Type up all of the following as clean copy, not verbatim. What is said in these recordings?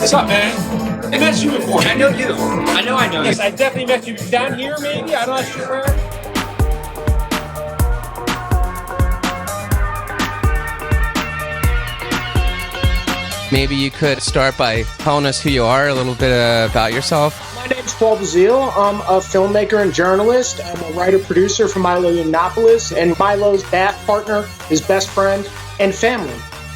What's up, man? I met you before. I know you. I know you. Yes, I definitely met you down here, maybe. I'm not sure where. Maybe you could start by telling us who you are, a little bit about yourself. My name's Paul Bazile. I'm a filmmaker and journalist. I'm a writer-producer for Milo Yiannopoulos, and Milo's bath partner, his best friend, and family.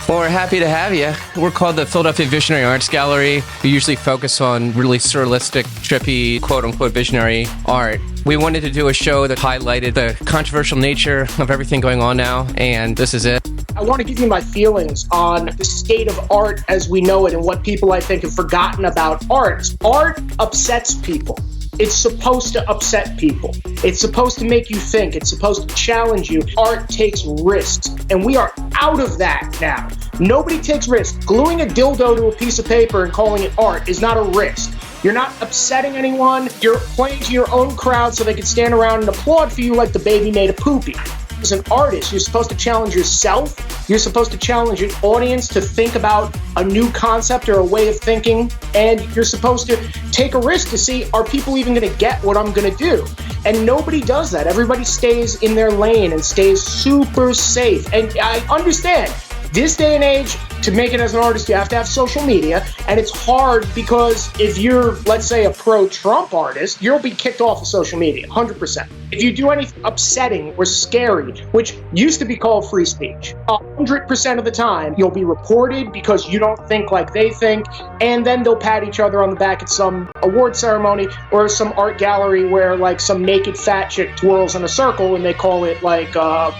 Well, we're happy to have you. We're called the Philadelphia Visionary Arts Gallery. We usually focus on really surrealistic, trippy, quote-unquote visionary art. We wanted to do a show that highlighted the controversial nature of everything going on now, and this is it. I want to give you my feelings on the state of art as we know it and what people, I think, have forgotten about art. Art upsets people. It's supposed to upset people. It's supposed to make you think. It's supposed to challenge you. Art takes risks, and we are out of that now. Nobody takes risks. Gluing a dildo to a piece of paper and calling it art is not a risk. You're not upsetting anyone. You're playing to your own crowd so they can stand around and applaud for you like the baby made a poopy. As an artist, you're supposed to challenge yourself. You're supposed to challenge an audience to think about a new concept or a way of thinking. And you're supposed to take a risk to see, are people even going to get what I'm going to do? And nobody does that. Everybody stays in their lane and stays super safe. And I understand, this day and age, to make it as an artist, you have to have social media. And it's hard because if you're, let's say, a pro-Trump artist, you'll be kicked off of social media, 100%. If you do anything upsetting or scary, which used to be called free speech, 100% of the time, you'll be reported because you don't think like they think, and then they'll pat each other on the back at some award ceremony or some art gallery where, like, some naked fat chick twirls in a circle and they call it, like,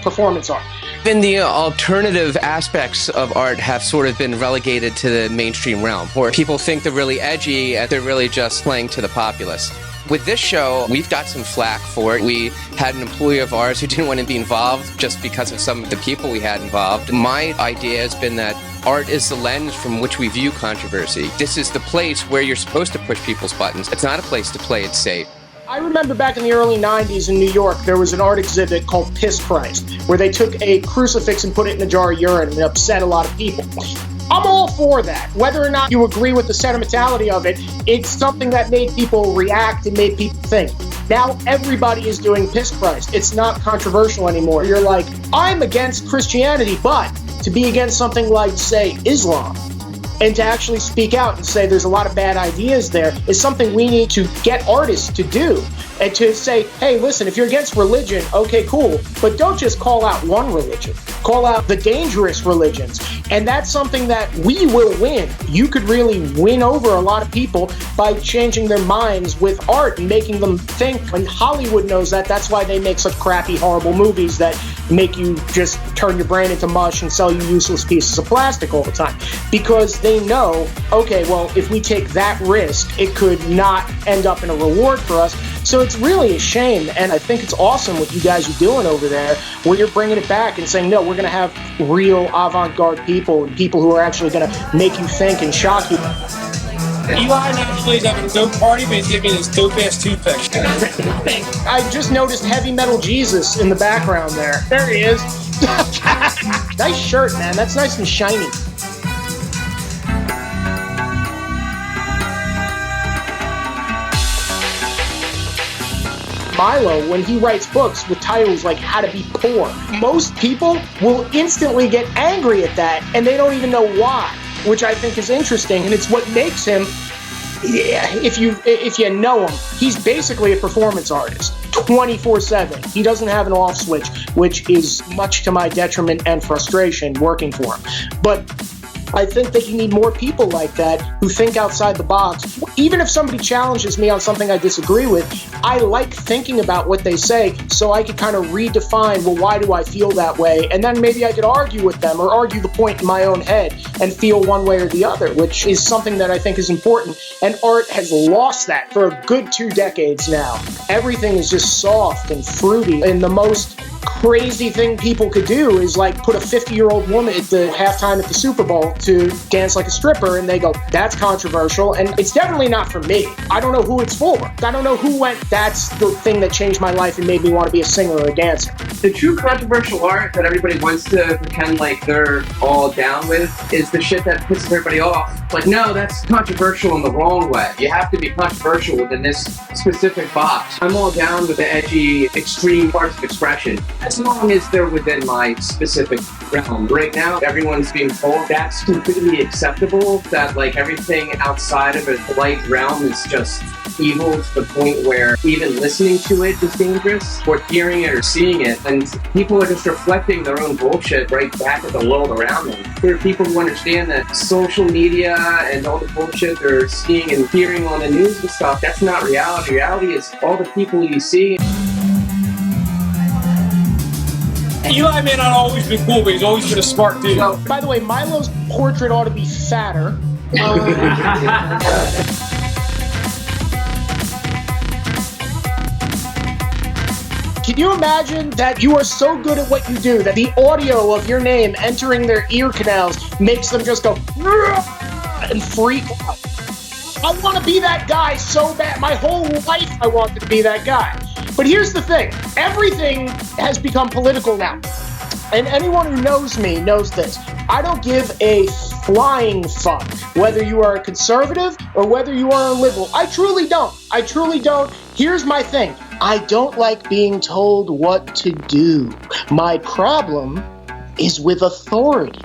performance art. Then the alternative aspects of art have sort of been relegated to the mainstream realm, where people think they're really edgy and they're really just playing to the populace. With this show, we've got some flack for it. We had an employee of ours who didn't want to be involved just because of some of the people we had involved. My idea has been that art is the lens from which we view controversy. This is the place where you're supposed to push people's buttons. It's not a place to play it safe. I remember back in the early 90s in New York, there was an art exhibit called Piss Christ, where they took a crucifix and put it in a jar of urine, and it upset a lot of people. I'm all for that. Whether or not you agree with the sentimentality of it, it's something that made people react and made people think. Now everybody is doing Piss Christ. It's not controversial anymore. You're like, I'm against Christianity, but to be against something like, say, Islam, and to actually speak out and say there's a lot of bad ideas there is something we need to get artists to do. And to say, hey, listen, if you're against religion, okay, cool, but don't just call out one religion. Call out the dangerous religions. And that's something that we will win. You could really win over a lot of people by changing their minds with art and making them think. And Hollywood knows that. That's why they make such crappy, horrible movies that make you just turn your brain into mush and sell you useless pieces of plastic all the time. Because they know, okay, well, if we take that risk, it could not end up in a reward for us. So it's really a shame, and I think it's awesome what you guys are doing over there, where you're bringing it back and saying, no, we're going to have real avant-garde people and people who are actually going to make you think and shock you. Eli naturally is having a dope party, but he's giving me this dope-ass toothpick. I just noticed Heavy Metal Jesus in the background there. There he is. Nice shirt, man. That's nice and shiny. Milo, when he writes books with titles like How to Be Poor, most people will instantly get angry at that, and they don't even know why, which I think is interesting, and it's what makes him, if you know him, he's basically a performance artist, 24/7. He doesn't have an off switch, which is much to my detriment and frustration working for him. But I think that you need more people like that who think outside the box. Even if somebody challenges me on something I disagree with, I like thinking about what they say so I could kind of redefine, well, why do I feel that way? And then maybe I could argue with them or argue the point in my own head and feel one way or the other, which is something that I think is important. And art has lost that for a good 2 decades now. Everything is just soft and fruity in the most crazy thing people could do is like put a 50-year-old woman at the halftime at the Super Bowl to dance like a stripper, and they go, that's controversial, and it's definitely not for me. I don't know who it's for. I don't know who went, that's the thing that changed my life and made me want to be a singer or a dancer. The true controversial art that everybody wants to pretend like they're all down with is the shit that pisses everybody off. Like, no, that's controversial in the wrong way. You have to be controversial within this specific box. I'm all down with the edgy, extreme parts of expression, as long as they're within my specific realm. Right now, everyone's being told that's completely acceptable, that like everything outside of a polite realm is just evil to the point where even listening to it is dangerous, or hearing it or seeing it, and people are just reflecting their own bullshit right back at the world around them. There are people who understand that social media and all the bullshit they're seeing and hearing on the news and stuff, that's not reality. Reality is all the people you see. Eli may not always been cool, but he's always been a smart dude. So, by the way, Milo's portrait ought to be fatter. Can you imagine that you are so good at what you do that the audio of your name entering their ear canals makes them just go and freak out? I want to be that guy so bad. My whole life I wanted to be that guy. But here's the thing. Everything has become political now. And anyone who knows me knows this. I don't give a flying fuck whether you are a conservative or whether you are a liberal. I truly don't. I truly don't. Here's my thing. I don't like being told what to do. My problem is with authority.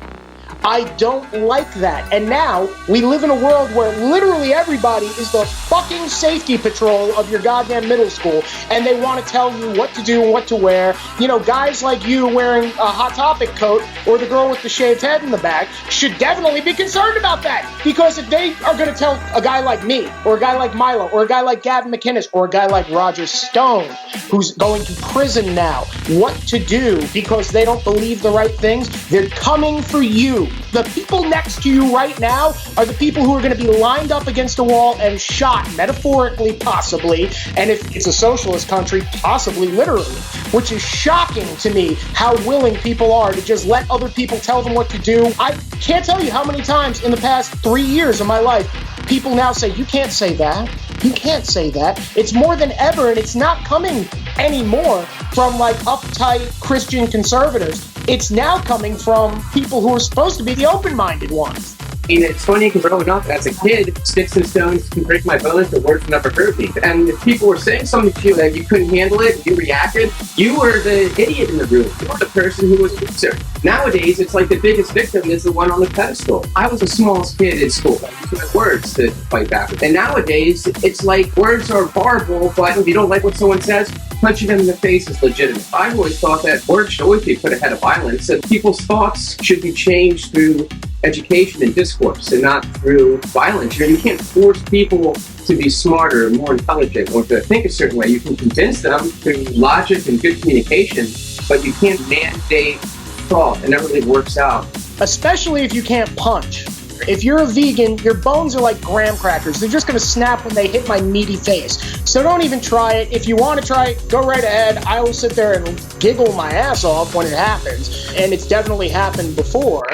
I don't like that. And now we live in a world where literally everybody is the fucking safety patrol of your goddamn middle school, and they want to tell you what to do and what to wear. You know, guys like you wearing a Hot Topic coat or the girl with the shaved head in the back should definitely be concerned about that, because if they are going to tell a guy like me or a guy like Milo or a guy like Gavin McInnes or a guy like Roger Stone, who's going to prison now, what to do because they don't believe the right things, they're coming for you. The people next to you right now are the people who are going to be lined up against a wall and shot, metaphorically, possibly, and if it's a socialist country, possibly literally, which is shocking to me how willing people are to just let other people tell them what to do. I can't tell you how many times in the past 3 years of my life people now say, you can't say that. You can't say that. It's more than ever, and it's not coming anymore from like uptight Christian conservatives. It's now coming from people who are supposed to be the open-minded ones. And it's funny because growing up as a kid, sticks and stones can break my bones, but words never hurt me. And if people were saying something to you that you couldn't handle it, you reacted, you were the idiot in the room. You were the person who was a loser. Nowadays, it's like the biggest victim is the one on the pedestal. I was the smallest kid in school. I used my words to fight back with. And nowadays, it's like words are horrible, but if you don't like what someone says, punching them in the face is legitimate. I've always thought that words should always be put ahead of violence, and people's thoughts should be changed through education and discourse and not through violence. You can't force people to be smarter, more intelligent, or to think a certain way. You can convince them through logic and good communication, but you can't mandate thought. It never really works out. Especially if you can't punch. If you're a vegan, your bones are like graham crackers. They're just going to snap when they hit my meaty face. So don't even try it. If you want to try it, go right ahead. I will sit there and giggle my ass off when it happens. And it's definitely happened before.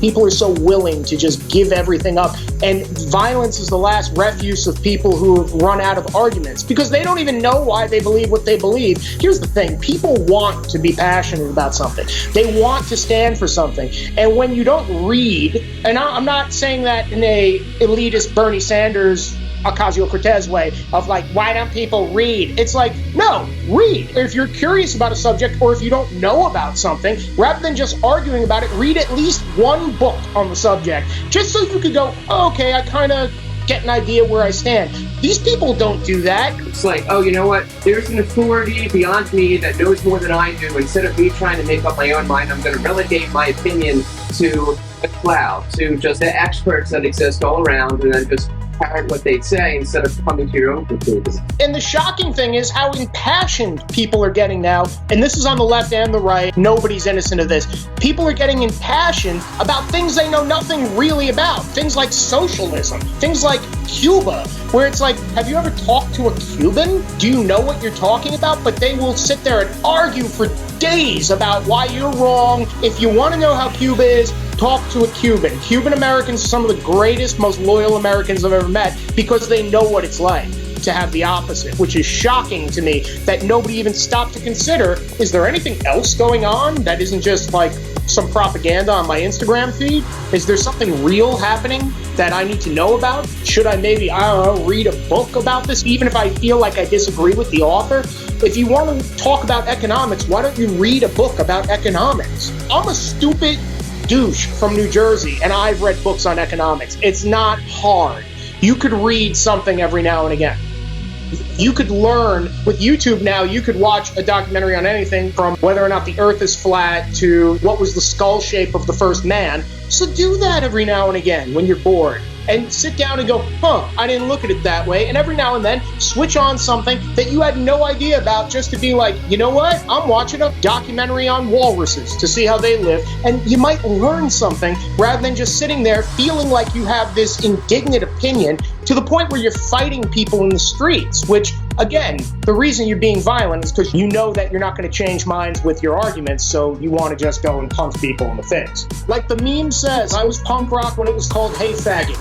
People are so willing to just give everything up, and violence is the last refuge of people who have run out of arguments because they don't even know why they believe what they believe. Here's the thing, people want to be passionate about something. They want to stand for something, and when you don't read, and I'm not saying that in a elitist Bernie Sanders Ocasio-Cortez way of like, why don't people read? It's like, no, read. If you're curious about a subject or if you don't know about something, rather than just arguing about it, read at least one book on the subject, just so you could go, oh, okay, I kind of get an idea where I stand. These people don't do that. It's like, oh, you know what? There's an authority beyond me that knows more than I do. Instead of me trying to make up my own mind, I'm going to relegate my opinion to a cloud, to just the experts that exist all around, and then just parrot what they say instead of coming to your own conclusions. And the shocking thing is how impassioned people are getting now, and this is on the left and the right, nobody's innocent of this. People are getting impassioned about things they know nothing really about. Things like socialism, things like Cuba, where it's like, have you ever talked to a Cuban? Do you know what you're talking about? But they will sit there and argue for days about why you're wrong. If you want to know how Cuba is, talk to a Cuban. Cuban Americans are some of the greatest, most loyal Americans I've ever met because they know what it's like to have the opposite, which is shocking to me that nobody even stopped to consider, is there anything else going on that isn't just like some propaganda on my Instagram feed? Is there something real happening that I need to know about? Should I maybe, I don't know, read a book about this, even if I feel like I disagree with the author? If you want to talk about economics, why don't you read a book about economics? I'm a stupid douche from New Jersey, and I've read books on economics. It's not hard. You could read something every now and again. You could learn with YouTube now. You could watch a documentary on anything from whether or not the earth is flat to what was the skull shape of the first man. So do that every now and again when you're bored, and sit down and go, I didn't look at it that way. And every now and then switch on something that you had no idea about, just to be like, you know what? I'm watching a documentary on walruses to see how they live. And you might learn something rather than just sitting there feeling like you have this indignant opinion to the point where you're fighting people in the streets, which, again, the reason you're being violent is because you know that you're not going to change minds with your arguments, so you want to just go and punch people in the face. Like the meme says, I was punk rock when it was called Hey Faggot.